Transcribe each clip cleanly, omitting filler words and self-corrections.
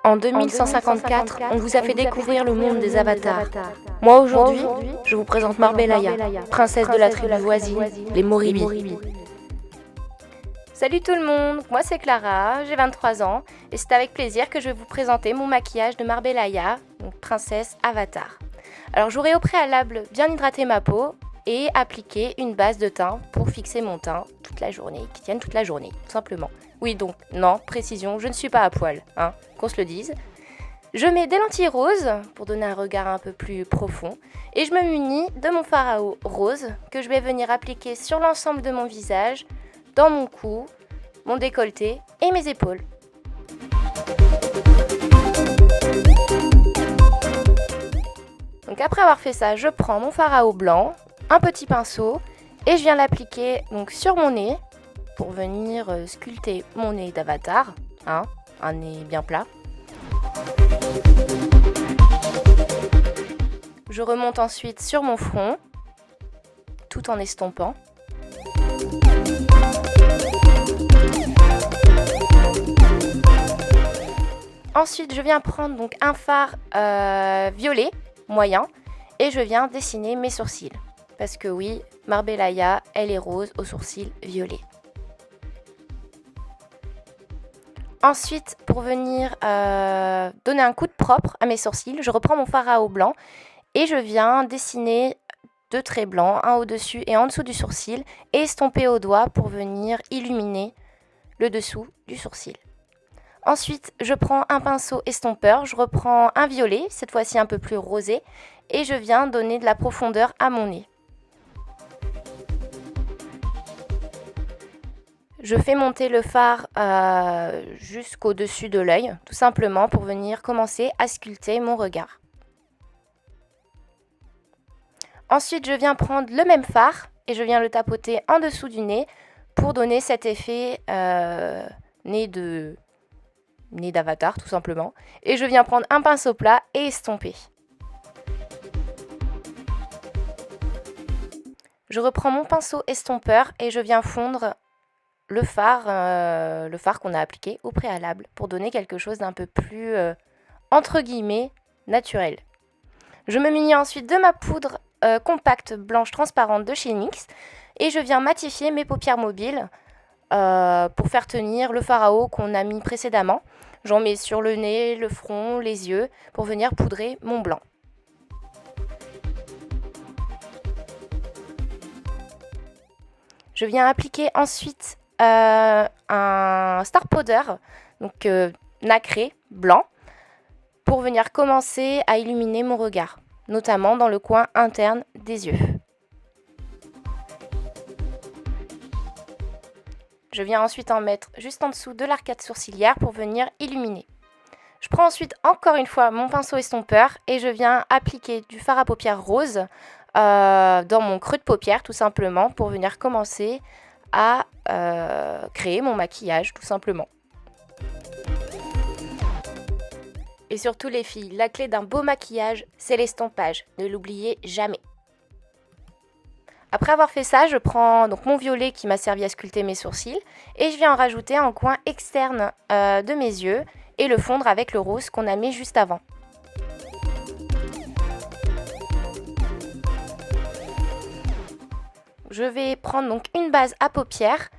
En 2154, on vous a fait découvrir le monde des avatars. Moi aujourd'hui, je vous présente Marbellaya, princesse de la tribu voisine, les Moribi. Salut tout le monde, moi c'est Clara, j'ai 23 ans et c'est avec plaisir que je vais vous présenter mon maquillage de Marbellaya, donc princesse avatar. Alors j'aurai au préalable bien hydraté ma peau et appliqué une base de teint pour fixer mon teint toute la journée, qui tienne toute la journée, tout simplement. Oui donc, non, précision, je ne suis pas à poil, qu'on se le dise. Je mets des lentilles roses pour donner un regard un peu plus profond et je me munis de mon fard à eau rose que je vais venir appliquer sur l'ensemble de mon visage, dans mon cou, mon décolleté et mes épaules. Donc après avoir fait ça, je prends mon fard à eau blanc, un petit pinceau et je viens l'appliquer donc sur mon nez pour venir sculpter mon nez d'avatar, un nez bien plat. Je remonte ensuite sur mon front, tout en estompant. Ensuite, je viens prendre donc un fard violet moyen et je viens dessiner mes sourcils. Parce que oui, Marbellaya, elle est rose aux sourcils violets. Ensuite, pour venir donner un coup de propre à mes sourcils, je reprends mon fard à eau blanc et je viens dessiner deux traits blancs, un au-dessus et en dessous du sourcil, et estomper au doigt pour venir illuminer le dessous du sourcil. Ensuite, je prends un pinceau estompeur, je reprends un violet, cette fois-ci un peu plus rosé, et je viens donner de la profondeur à mon nez. Je fais monter le fard jusqu'au-dessus de l'œil, tout simplement pour venir commencer à sculpter mon regard. Ensuite, je viens prendre le même fard et je viens le tapoter en dessous du nez pour donner cet effet nez d'avatar, tout simplement. Et je viens prendre un pinceau plat et estomper. Je reprends mon pinceau estompeur et je viens fondre le fard qu'on a appliqué au préalable pour donner quelque chose d'un peu plus, entre guillemets, naturel. Je me munis ensuite de ma poudre compacte blanche transparente de chez NYX et je viens matifier mes paupières mobiles pour faire tenir le fard à eau qu'on a mis précédemment. J'en mets sur le nez, le front, les yeux pour venir poudrer mon blanc. Je viens appliquer ensuite un star powder, donc nacré, blanc, pour venir commencer à illuminer mon regard, notamment dans le coin interne des yeux. Je viens ensuite en mettre juste en dessous de l'arcade sourcilière pour venir illuminer. Je prends ensuite encore une fois mon pinceau estompeur et je viens appliquer du fard à paupières rose dans mon creux de paupière tout simplement pour venir commencer à créer mon maquillage tout simplement. Et surtout les filles, la clé d'un beau maquillage, c'est l'estompage. Ne l'oubliez jamais. Après avoir fait ça, je prends donc mon violet qui m'a servi à sculpter mes sourcils et je viens en rajouter un coin externe de mes yeux et le fondre avec le rose qu'on a mis juste avant. Je vais prendre donc une base à paupières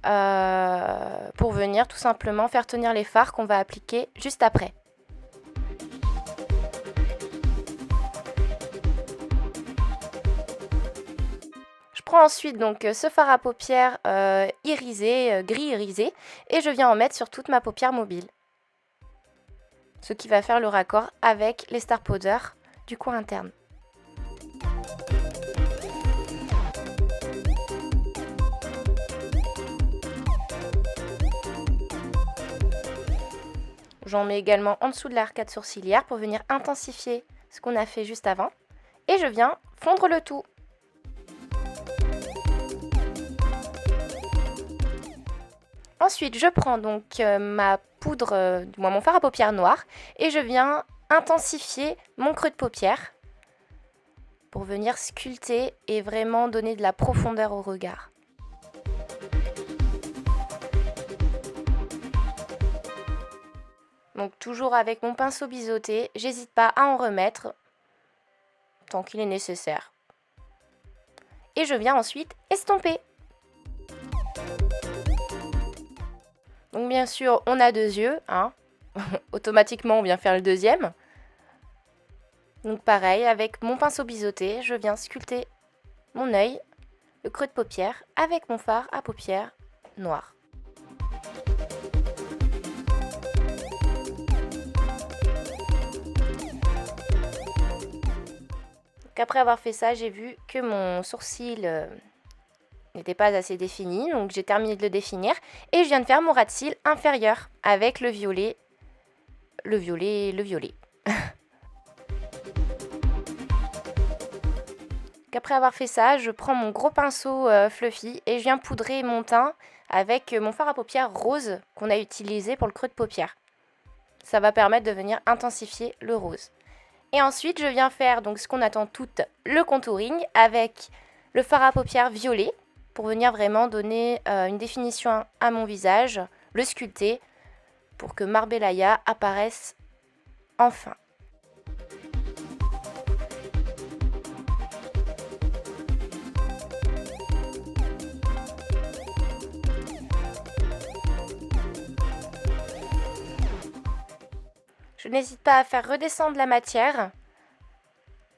pour venir tout simplement faire tenir les fards qu'on va appliquer juste après. Je prends ensuite donc ce fard à paupières irisé, gris irisé, et je viens en mettre sur toute ma paupière mobile. Ce qui va faire le raccord avec les star powder du coin interne. J'en mets également en dessous de l'arcade sourcilière pour venir intensifier ce qu'on a fait juste avant. Et je viens fondre le tout. Ensuite, je prends donc ma poudre, mon fard à paupières noir et je viens intensifier mon creux de paupière pour venir sculpter et vraiment donner de la profondeur au regard. Donc toujours avec mon pinceau biseauté, j'hésite pas à en remettre tant qu'il est nécessaire. Et je viens ensuite estomper. Donc bien sûr, on a 2 yeux, hein. Automatiquement, on vient faire le deuxième. Donc pareil, avec mon pinceau biseauté, je viens sculpter mon œil, le creux de paupière, avec mon fard à paupières noir. Donc après avoir fait ça, j'ai vu que mon sourcil n'était pas assez défini, donc j'ai terminé de le définir. Et je viens de faire mon ras de cils inférieur avec le violet. Le violet. Après avoir fait ça, je prends mon gros pinceau fluffy et je viens poudrer mon teint avec mon fard à paupières rose qu'on a utilisé pour le creux de paupière. Ça va permettre de venir intensifier le rose. Et ensuite, je viens faire donc ce qu'on attend toutes, le contouring avec le fard à paupières violet pour venir vraiment donner une définition à mon visage, le sculpter pour que Marbella apparaisse enfin. Je n'hésite pas à faire redescendre la matière,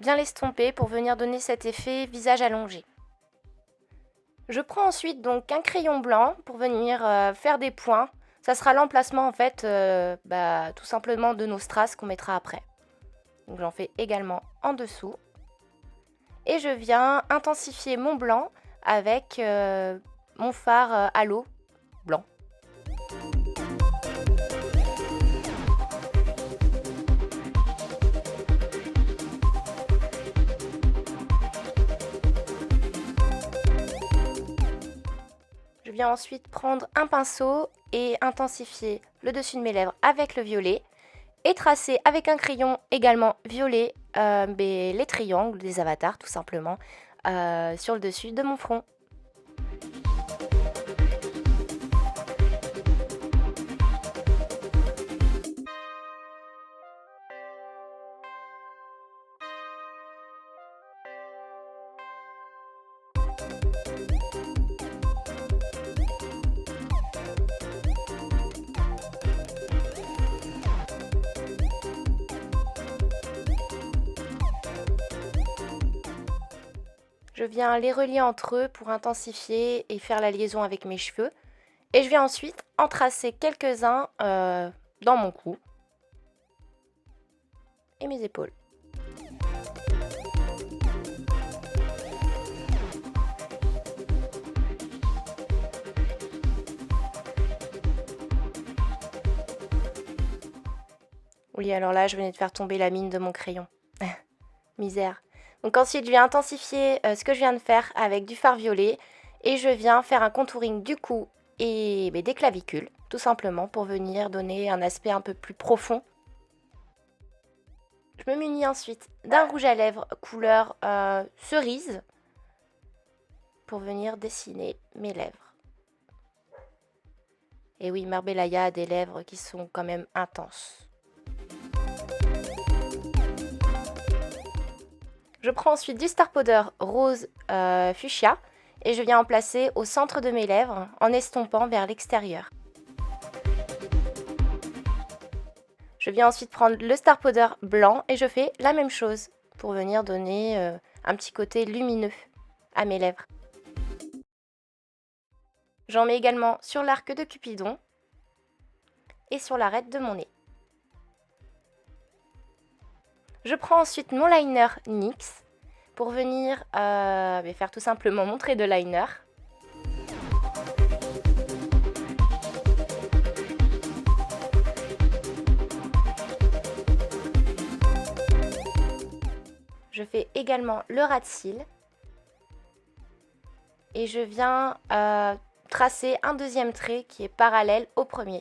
bien l'estomper pour venir donner cet effet visage allongé. Je prends ensuite donc un crayon blanc pour venir faire des points. Ça sera l'emplacement en fait tout simplement de nos strass qu'on mettra après. Donc j'en fais également en dessous. Et je viens intensifier mon blanc avec mon fard halo blanc. Je viens ensuite prendre un pinceau et intensifier le dessus de mes lèvres avec le violet et tracer avec un crayon également violet les triangles des avatars tout simplement sur le dessus de mon front. Je viens les relier entre eux pour intensifier et faire la liaison avec mes cheveux. Et je viens ensuite en tracer quelques-uns dans mon cou et mes épaules. Oui, alors là, je venais de faire tomber la mine de mon crayon. Misère. Donc ensuite, je viens intensifier ce que je viens de faire avec du fard violet et je viens faire un contouring du cou et des clavicules, tout simplement pour venir donner un aspect un peu plus profond. Je me munis ensuite d'un rouge à lèvres couleur cerise pour venir dessiner mes lèvres. Et oui, Marbella a des lèvres qui sont quand même intenses. Je prends ensuite du Star Powder rose fuchsia et je viens en placer au centre de mes lèvres en estompant vers l'extérieur. Je viens ensuite prendre le Star Powder blanc et je fais la même chose pour venir donner un petit côté lumineux à mes lèvres. J'en mets également sur l'arc de Cupidon et sur l'arête de mon nez. Je prends ensuite mon liner NYX pour venir faire tout simplement mon trait de liner. Je fais également le ras de cils et je viens tracer un deuxième trait qui est parallèle au premier.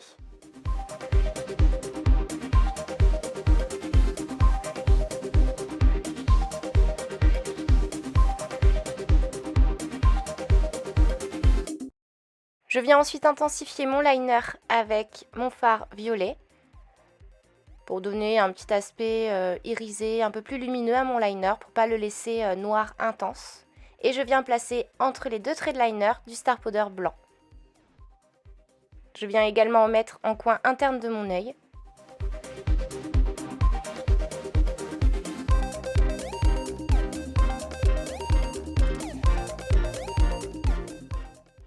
Je viens ensuite intensifier mon liner avec mon fard violet pour donner un petit aspect irisé, un peu plus lumineux à mon liner pour pas le laisser noir intense. Et je viens placer entre les deux traits de liner du Star Powder blanc. Je viens également en mettre en coin interne de mon œil.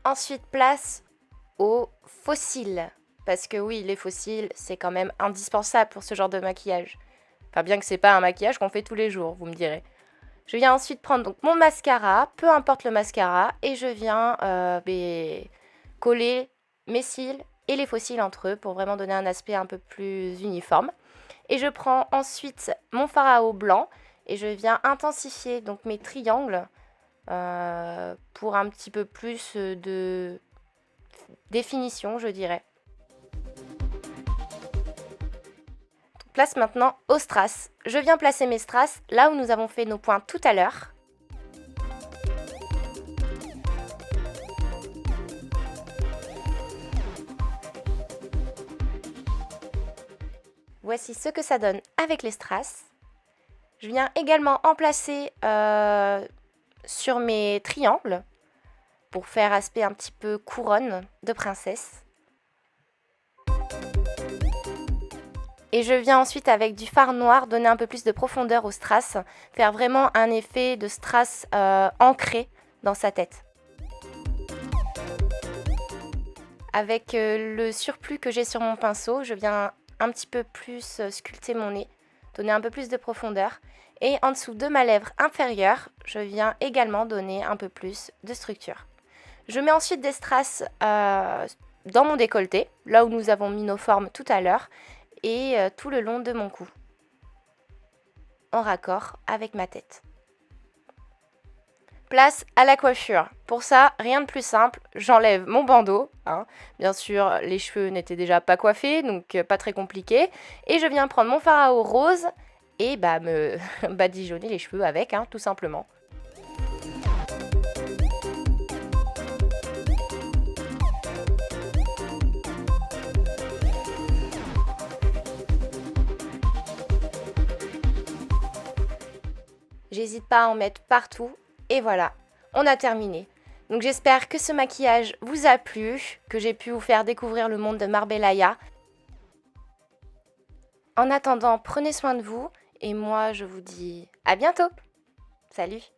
Ensuite, place aux faux cils. Parce que oui, les faux cils, c'est quand même indispensable pour ce genre de maquillage. Enfin, bien que c'est pas un maquillage qu'on fait tous les jours, vous me direz. Je viens ensuite prendre donc mon mascara, peu importe le mascara, et je viens coller mes cils et les faux cils entre eux pour vraiment donner un aspect un peu plus uniforme. Et je prends ensuite mon fard à eau blanc et je viens intensifier donc mes triangles pour un petit peu plus de définition, je dirais. Place maintenant aux strass. Je viens placer mes strass là où nous avons fait nos points tout à l'heure. Voici ce que ça donne avec les strass. Je viens également en placer sur mes triangles pour faire aspect un petit peu couronne de princesse. Et je viens ensuite avec du fard noir donner un peu plus de profondeur au strass, faire vraiment un effet de strass ancré dans sa tête. Avec le surplus que j'ai sur mon pinceau, je viens un petit peu plus sculpter mon nez, donner un peu plus de profondeur. Et en dessous de ma lèvre inférieure, je viens également donner un peu plus de structure. Je mets ensuite des strass dans mon décolleté, là où nous avons mis nos formes tout à l'heure, et tout le long de mon cou, en raccord avec ma tête. Place à la coiffure. Pour ça, rien de plus simple, j'enlève mon bandeau. Bien sûr, les cheveux n'étaient déjà pas coiffés, donc pas très compliqué. Et je viens prendre mon fard à eau rose et me badigeonner les cheveux avec, tout simplement. J'hésite pas à en mettre partout. Et voilà, on a terminé. Donc j'espère que ce maquillage vous a plu, que j'ai pu vous faire découvrir le monde de Marbella. En attendant, prenez soin de vous et moi je vous dis à bientôt. Salut!